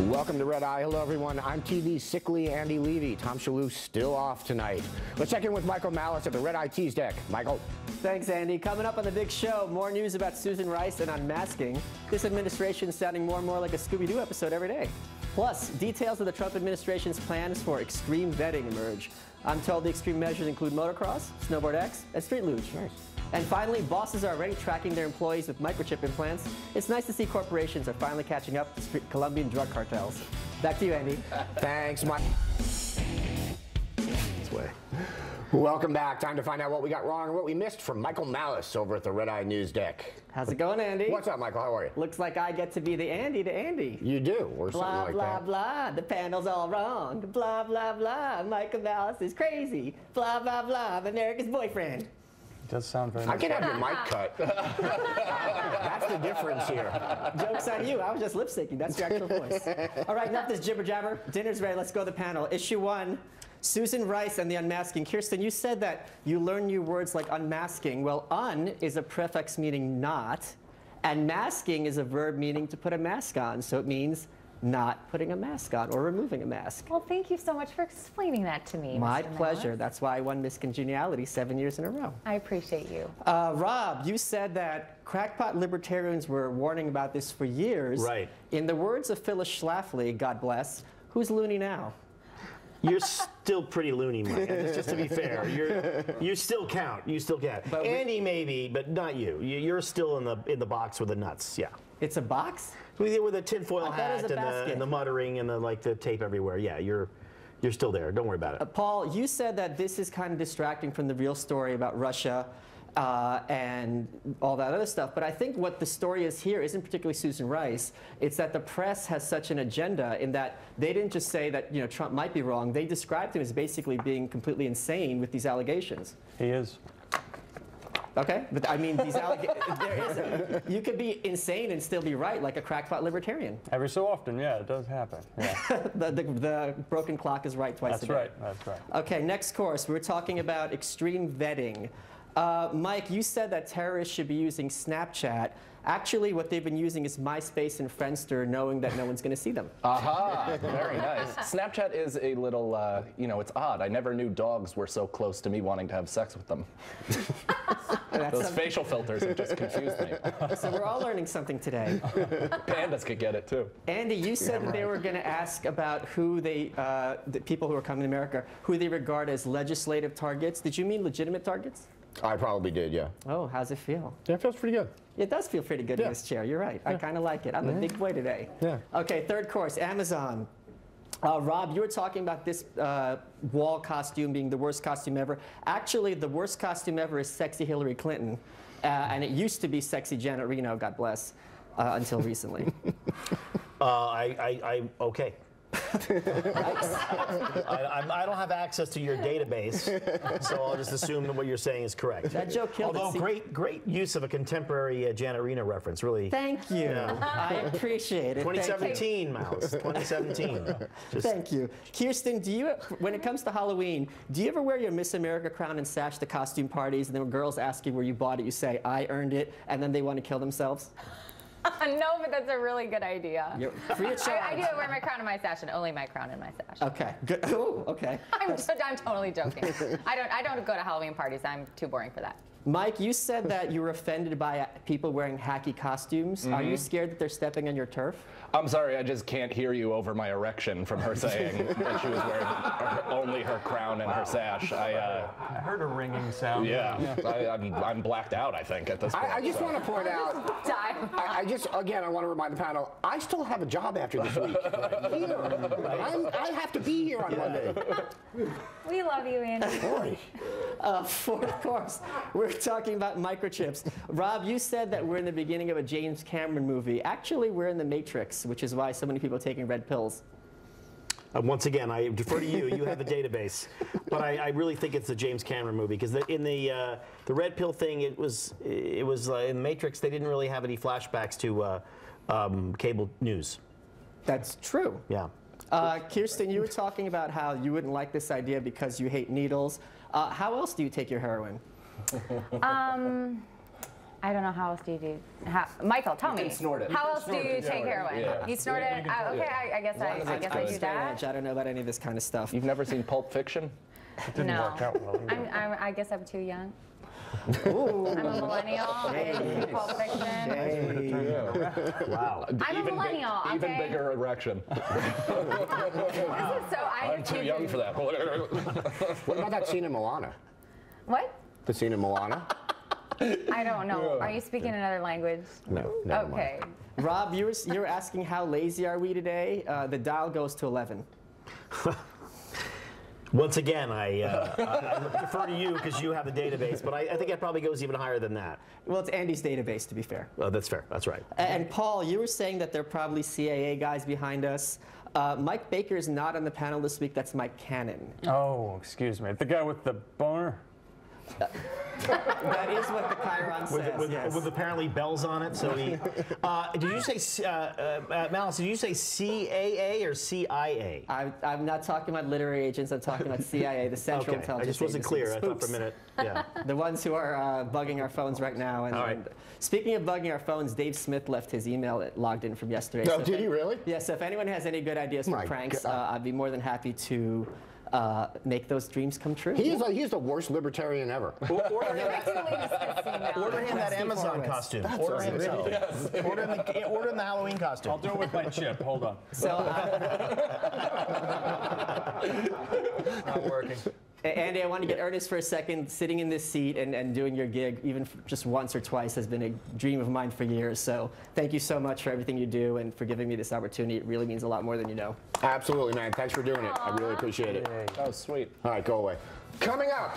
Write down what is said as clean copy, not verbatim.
Welcome to Red Eye. Hello, everyone. I'm TV's sickly Andy Levy. Tom Shalhoub's still off tonight. Let's check in with Michael Malice at the Red Eye Tees deck. Michael. Thanks, Andy. Coming up on the big show, more news about Susan Rice and unmasking. This administration is sounding more and more like a Scooby-Doo episode every day. Plus, details of the Trump administration's plans for extreme vetting emerge. I'm told the extreme measures include motocross, snowboard X, and street luge. Nice. And finally, bosses are already tracking their employees with microchip implants. It's nice to see corporations are finally catching up to Colombian drug cartels. Back to you, Andy. Thanks, Mike. This way. Welcome back. Time to find out what we got wrong and what we missed from Michael Malice over at the Red Eye News deck. How's it going, Andy? What's up, Michael? How are you? Looks like I get to be the Andy to Andy. You do, or blah, something like blah, that. Blah, blah, the panel's all wrong. Blah, blah, blah, Michael Malice is crazy. Blah, blah, blah, I'm America's boyfriend. Does sound very nice. I can have your mic cut. That's the difference here. Joke's on you. I was just lip syncing. That's your actual voice. All right, enough this jibber jabber. Dinner's ready. Let's go to the panel. Issue 1. Susan Rice and the unmasking. Kirsten, you said that you learn new words like unmasking. Well, un is a prefix meaning not, and masking is a verb meaning to put a mask on. So it means not putting a mask on or removing a mask. Well, thank you so much for explaining that to me, My Mr. pleasure. Malice. That's why I won Miss Congeniality 7 years in a row. I appreciate you. Rob, you said that crackpot libertarians were warning about this for years. Right. In the words of Phyllis Schlafly, God bless, who's loony now? You're still pretty loony, Mike. Just to be fair, you still count. You still count. But Andy maybe, but not you. You're still in the box with the nuts. Yeah. It's a box? With a tinfoil hat basket. and the muttering and the tape everywhere. Yeah, you're still there. Don't worry about it. Paul, you said that this is kind of distracting from the real story about Russia and all that other stuff. But I think what the story is here isn't particularly Susan Rice. It's that the press has such an agenda in that they didn't just say that Trump might be wrong. They described him as basically being completely insane with these allegations. He is. Okay, but I mean, these you could be insane and still be right, like a crackpot libertarian. Every so often, yeah, it does happen. Yeah. the broken clock is right twice a day. That's right. Okay, next course, we're talking about extreme vetting. Mike, you said that terrorists should be using Snapchat. Actually, what they've been using is MySpace and Friendster, knowing that no one's going to see them. Aha, very nice. Snapchat is a little, it's odd. I never knew dogs were so close to me wanting to have sex with them. Those facial filters have just confused me. So we're all learning something today. Pandas could get it, too. Andy, you said that they were going to ask about who the people who are coming to America, who they regard as legislative targets. Did you mean legitimate targets? I probably did, yeah. Oh, how's it feel? Yeah, it feels pretty good. It does feel pretty good in this chair. You're right. I kind of like it. I'm a big boy today. Yeah. Okay, third course, Amazon. Rob, you were talking about this wall costume being the worst costume ever. Actually, the worst costume ever is sexy Hillary Clinton. And it used to be sexy Janet Reno, God bless, until recently. Okay. I don't have access to your database, so I'll just assume that what you're saying is correct. That joke killed Although great use of a contemporary Janet Reno reference, really. Thank you. Yeah. I appreciate it. 2017, Mouse. 2017. Thank you. Kirsten, when it comes to Halloween, do you ever wear your Miss America crown and sash to costume parties, and then when girls ask you where you bought it, you say, I earned it, and then they want to kill themselves? No, but that's a really good idea. You're free of charge. I do wear my crown and my sash, and only my crown and my sash. Okay, good. Ooh, okay. I'm totally joking. I don't go to Halloween parties. I'm too boring for that. Mike, you said that you were offended by people wearing hacky costumes. Are you scared that they're stepping on your turf? I'm sorry, I just can't hear you over my erection from her saying that she was wearing only her crown and her sash. I heard a ringing sound. Yeah. I'm blacked out, I think, at this point. I just want to point out, I want to remind the panel, I still have a job after this week. I have to be here on Monday. We love you, Andy. Fourth course, we're talking about microchips. Rob, you said that we're in the beginning of a James Cameron movie. Actually, we're in the Matrix, which is why so many people are taking red pills. Once again, I defer to you. You have the database, but I really think it's the James Cameron movie because in the red pill thing, it was in Matrix. They didn't really have any flashbacks to cable news. That's true. Yeah. Kirsten, you were talking about how you wouldn't like this idea because you hate needles. How else do you take your heroin? I don't know how else do you do. Michael, tell me. can snort it. How else do you take heroin? Yeah. You snort it? Okay, I guess I do that. I don't know about any of this kind of stuff. You've never seen Pulp Fiction? It didn't No. work out well. either. I guess I'm too young. I'm a millennial. I Pulp Fiction. Wow. I'm a millennial. Okay. Even bigger erection. So I'm too young for that. What about that scene in Moana? What? The scene in Moana? I don't know. Are you speaking another language? No. Never mind. Okay. Rob, you were asking how lazy are we today? The dial goes to 11. Once again, I defer to you because you have the database, but I think it probably goes even higher than that. Well, it's Andy's database, to be fair. Oh, that's fair. That's right. And Paul, you were saying that there are probably CAA guys behind us. Mike Baker's not on the panel this week. That's Mike Cannon. Oh, excuse me. The guy with the boner? That is what the Chiron says. With apparently bells on it. So he. Did you say Malice? Did you say CAA or CIA? I'm not talking about literary agents. I'm talking about CIA, the Central Okay, Intelligence I just wasn't Agency, clear. I thought for a spooks. minute. Yeah. The ones who are bugging our phones right now. And, All right. and speaking of bugging our phones, Dave Smith left his email logged in from yesterday. No, So did he really? Yeah, so if anyone has any good ideas for My pranks, God. I'd be more than happy to make those dreams come true. He's the worst libertarian ever. Order him that Amazon Horowitz. costume. That's Order him unreal. order him the Halloween costume. I'll do it with my chip. Hold on. So, Not working. Andy, I want to get earnest for a second. Sitting in this seat and doing your gig, even just once or twice, has been a dream of mine for years. So thank you so much for everything you do and for giving me this opportunity. It really means a lot more than you know. Absolutely, man. Thanks for doing it. I really appreciate it. Oh, sweet. All right, go away. Coming up.